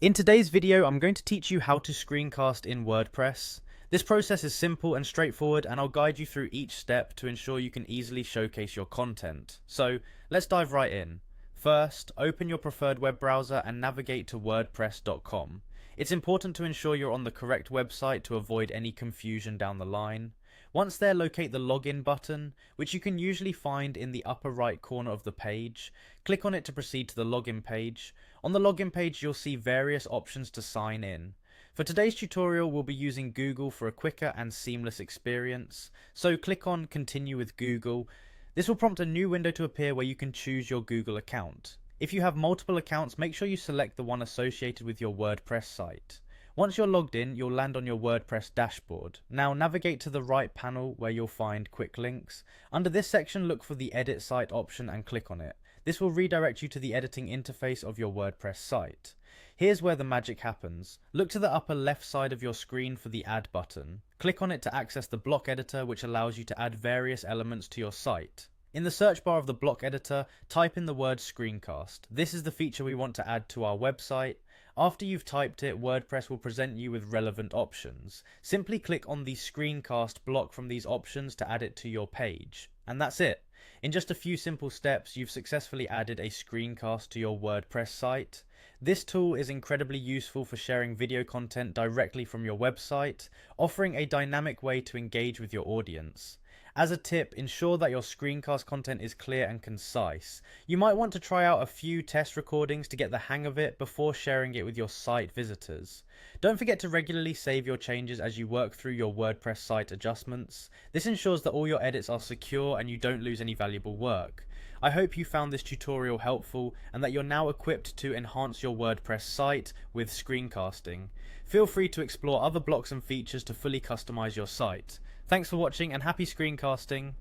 In today's video, I'm going to teach you how to screencast in WordPress. This process is simple and straightforward, and I'll guide you through each step to ensure you can easily showcase your content. So let's dive right in. First, open your preferred web browser and navigate to wordpress.com. It's important to ensure you're on the correct website to avoid any confusion down the line. Once there, locate the login button, which you can usually find in the upper right corner of the page. Click on it to proceed to the login page. On the login page, you'll see various options to sign in. For today's tutorial, we'll be using Google for a quicker and seamless experience. So click on Continue with Google. This will prompt a new window to appear where you can choose your Google account. If you have multiple accounts, make sure you select the one associated with your WordPress site. Once you're logged in, you'll land on your WordPress dashboard. Now navigate to the right panel where you'll find Quick Links. Under this section, look for the Edit Site option and click on it. This will redirect you to the editing interface of your WordPress site. Here's where the magic happens. Look to the upper left side of your screen for the Add button. Click on it to access the block editor, which allows you to add various elements to your site. In the search bar of the block editor, type in the word Screencast. This is the feature we want to add to our website. After you've typed it, WordPress will present you with relevant options. Simply click on the Screencast block from these options to add it to your page. And that's it. In just a few simple steps, you've successfully added a screencast to your WordPress site. This tool is incredibly useful for sharing video content directly from your website, offering a dynamic way to engage with your audience. As a tip, ensure that your screencast content is clear and concise. You might want to try out a few test recordings to get the hang of it before sharing it with your site visitors. Don't forget to regularly save your changes as you work through your WordPress site adjustments. This ensures that all your edits are secure and you don't lose any valuable work. I hope you found this tutorial helpful and that you're now equipped to enhance your WordPress site with screencasting. Feel free to explore other blocks and features to fully customize your site. Thanks for watching and happy screencasting.